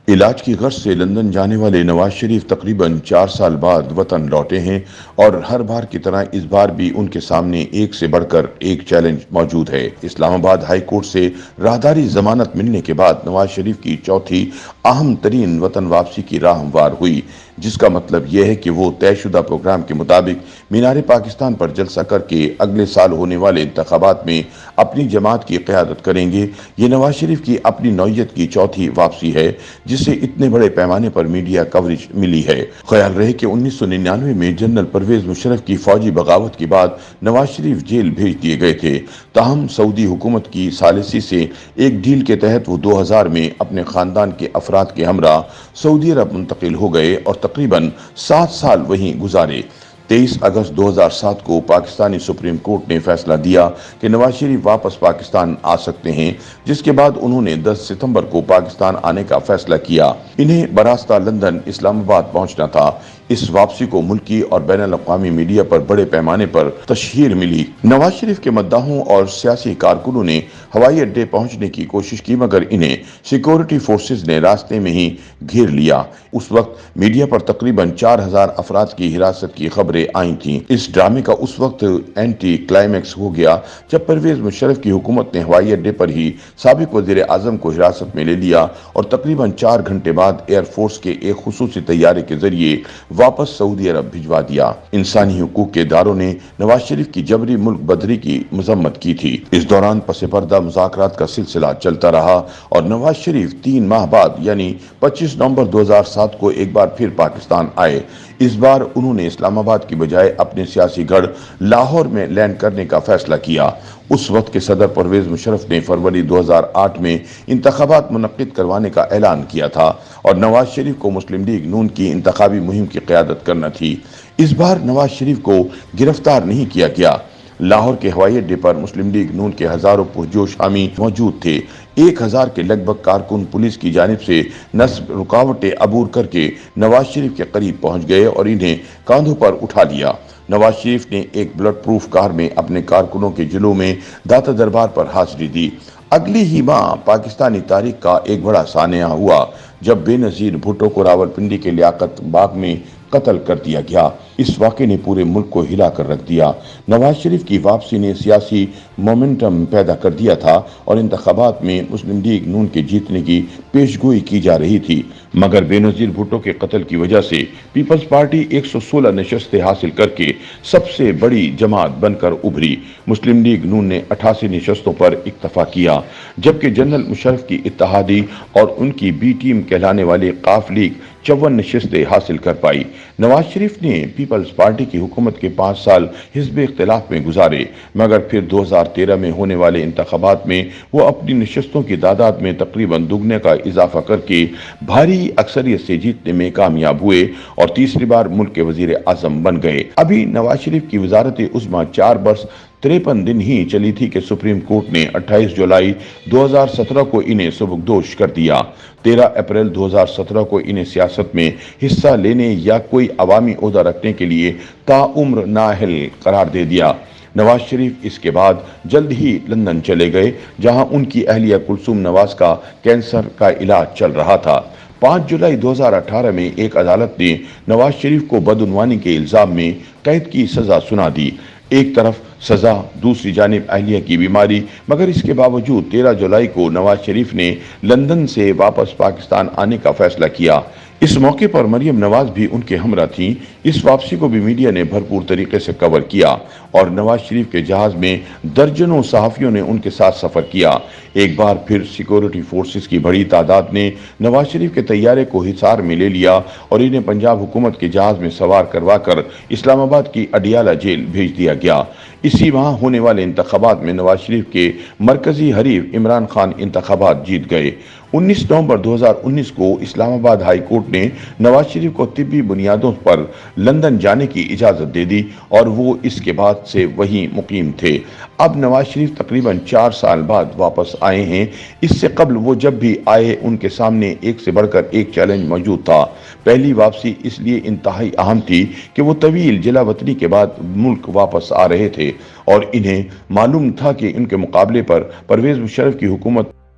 علاج کی غرض سے لندن جانے والے نواز شریف تقریباً 4 سال بعد وطن لوٹے ہیں اور ہر بار کی طرح اس بار بھی ان کے سامنے ایک سے بڑھ کر ایک چیلنج موجود ہے۔ اسلام آباد ہائی کورٹ سے راہداری ضمانت ملنے کے بعد نواز شریف کی چوتھی اہم ترین وطن واپسی کی راہ ہموار ہوئی، جس کا مطلب یہ ہے کہ وہ طے شدہ پروگرام کے مطابق مینار پاکستان پر جلسہ کر کے اگلے سال ہونے والے انتخابات میں اپنی جماعت کی قیادت کریں گے۔ یہ نواز شریف کی اپنی نوعیت کی چوتھی واپسی ہے جسے اتنے بڑے پیمانے پر میڈیا کوریج ملی ہے۔ خیال رہے کہ 1999 میں جنرل پرویز مشرف کی فوجی بغاوت کے بعد نواز شریف جیل بھیج دیے گئے تھے، تاہم سعودی حکومت کی ثالثی سے ایک ڈیل کے تحت وہ 2000 میں اپنے خاندان کے افراد کے ہمراہ سعودی عرب منتقل ہو گئے اور تقریباً 7 سال وہیں گزارے۔ 23 اگست 2007 کو پاکستانی سپریم کورٹ نے فیصلہ دیا کہ نواز شریف واپس پاکستان آ سکتے ہیں، جس کے بعد انہوں نے 10 ستمبر کو پاکستان آنے کا فیصلہ کیا۔ انہیں براستہ لندن اسلام آباد پہنچنا تھا۔ اس واپسی کو ملکی اور بین الاقوامی میڈیا پر بڑے پیمانے پر تشہیر ملی۔ نواز شریف کے مداحوں اور سیاسی کارکنوں نے ہوائی اڈے پہنچنے کی کوشش کی، مگر انہیں سیکورٹی فورسز نے راستے میں ہی گھیر لیا۔ اس وقت میڈیا پر تقریباً 4000 افراد کی حراست کی خبریں آئی تھیں۔ اس ڈرامے کا اس وقت اینٹی کلائمیکس ہو گیا جب پرویز مشرف کی حکومت نے ہوائی اڈے پر ہی سابق وزیر اعظم کو حراست میں لے لیا اور تقریباً 4 گھنٹے بعد ایئر فورس کے ایک خصوصی طیارے کے ذریعے واپس سعودی عرب بھجوا دیا۔ انسانی حقوق کے اداروں نے نواز شریف کی جبری ملک بدری کی مذمت کی تھی۔ اس دوران پس پردہ مذاکرات کا سلسلہ چلتا رہا اور نواز شریف 3 ماہ بعد یعنی 25 نومبر 2007 کو ایک بار پھر پاکستان آئے۔ اس بار انہوں نے اسلام آباد کی بجائے اپنے سیاسی گڑھ لاہور میں لینڈ کرنے کا فیصلہ کیا۔ اس وقت کے صدر پرویز مشرف نے فروری 2008 میں انتخابات منعقد کروانے کا اعلان کیا تھا اور نواز شریف کو مسلم لیگ نون کی انتخابی مہم کی قیادت کرنا تھی۔ اس بار نواز شریف کو گرفتار نہیں کیا گیا۔ لاہور کے ہوائی اڈے پر مسلم لیگ نون کے ہزاروں پرجوش حامی موجود تھے۔ 1000 کے لگ بھگ کارکن پولیس کی جانب سے نصب رکاوٹیں عبور کر کے نواز شریف کے قریب پہنچ گئے اور انہیں کاندھوں پر اٹھا لیا۔ نواز شریف نے ایک بلٹ پروف کار میں اپنے کارکنوں کے جلووں میں داتا دربار پر حاضری دی۔ اگلی ہی ماہ پاکستانی تاریخ کا ایک بڑا سانحہ ہوا جب بے نظیر بھٹو کو راولپنڈی کے لیاقت باغ میں قتل کر دیا گیا۔ اس واقعے نے پورے ملک کو ہلا کر رکھ دیا۔ نواز شریف کی واپسی نے سیاسی مومنٹم پیدا کر دیا تھا اور انتخابات میں مسلم لیگ نون کے جیتنے کی پیشگوئی کی جا رہی تھی، مگر بے نظیر بھٹو کے قتل کی وجہ سے پیپلز پارٹی 116 نشستیں حاصل کر کے سب سے بڑی جماعت بن کر ابھری۔ مسلم لیگ نون نے 88 نشستوں پر اکتفا کیا، جبکہ جنرل مشرف کی اتحادی اور ان کی بی ٹیم کہلانے والے قاف لیگ 54 نشستیں حاصل کر پائی۔ نواز شریف نے پیپلز پارٹی کی حکومت کے 5 سال حزب اختلاف میں گزارے، مگر پھر 2013 میں ہونے والے انتخابات میں وہ اپنی نشستوں کی تعداد میں تقریباً دگنے کا اضافہ کر کے بھاری اکثریت سے جیتنے میں کامیاب ہوئے اور تیسری بار ملک کے وزیر اعظم بن گئے۔ ابھی نواز شریف کی وزارت عظمیٰ 4 برس 53 دن ہی چلی تھی کہ سپریم کورٹ نے 28 جولائی 2017 کو انہیں سبکدوش کر دیا۔ 13 اپریل 2017 کو انہیں سیاست میں حصہ لینے یا کوئی عوامی عہدہ رکھنے کے لیے تاعمر نااہل قرار دے دیا۔ نواز شریف اس کے بعد جلد ہی لندن چلے گئے، جہاں ان کی اہلیہ کلثوم نواز کا کینسر کا علاج چل رہا تھا۔ 5 جولائی 2018 میں ایک عدالت نے نواز شریف کو بدعنوانی کے الزام میں قید کی سزا سنا دی۔ ایک طرف سزا، دوسری جانب اہلیہ کی بیماری، مگر اس کے باوجود 13 جولائی کو نواز شریف نے لندن سے واپس پاکستان آنے کا فیصلہ کیا۔ اس موقع پر مریم نواز بھی ان کے ہمراہ تھیں۔ اس واپسی کو بھی میڈیا نے بھرپور طریقے سے کور کیا اور نواز شریف کے جہاز میں درجنوں صحافیوں نے ان کے ساتھ سفر کیا۔ ایک بار پھر سیکورٹی فورسز کی بڑی تعداد نے نواز شریف کے طیارے کو حصار میں لے لیا اور انہیں پنجاب حکومت کے جہاز میں سوار کروا کر اسلام آباد کی اڈیالہ جیل بھیج دیا گیا۔ اسی ماہ ہونے والے انتخابات میں نواز شریف کے مرکزی حریف عمران خان انتخابات جیت گئے۔ 19 نومبر 2019 کو اسلام آباد ہائی کورٹ نے نواز شریف کو طبی بنیادوں پر لندن جانے کی اجازت دے دی اور وہ اس کے بعد سے وہیں مقیم تھے۔ اب نواز شریف تقریباً 4 سال بعد واپس آئے ہیں۔ اس سے قبل وہ جب بھی آئے ان کے سامنے ایک سے بڑھ کر ایک چیلنج موجود تھا۔ پہلی واپسی اس لیے انتہائی اہم تھی کہ وہ طویل جلا وطنی کے بعد ملک واپس آ رہے تھے اور انہیں معلوم تھا کہ ان کے مقابلے پر پرویز مشرف کی حکومت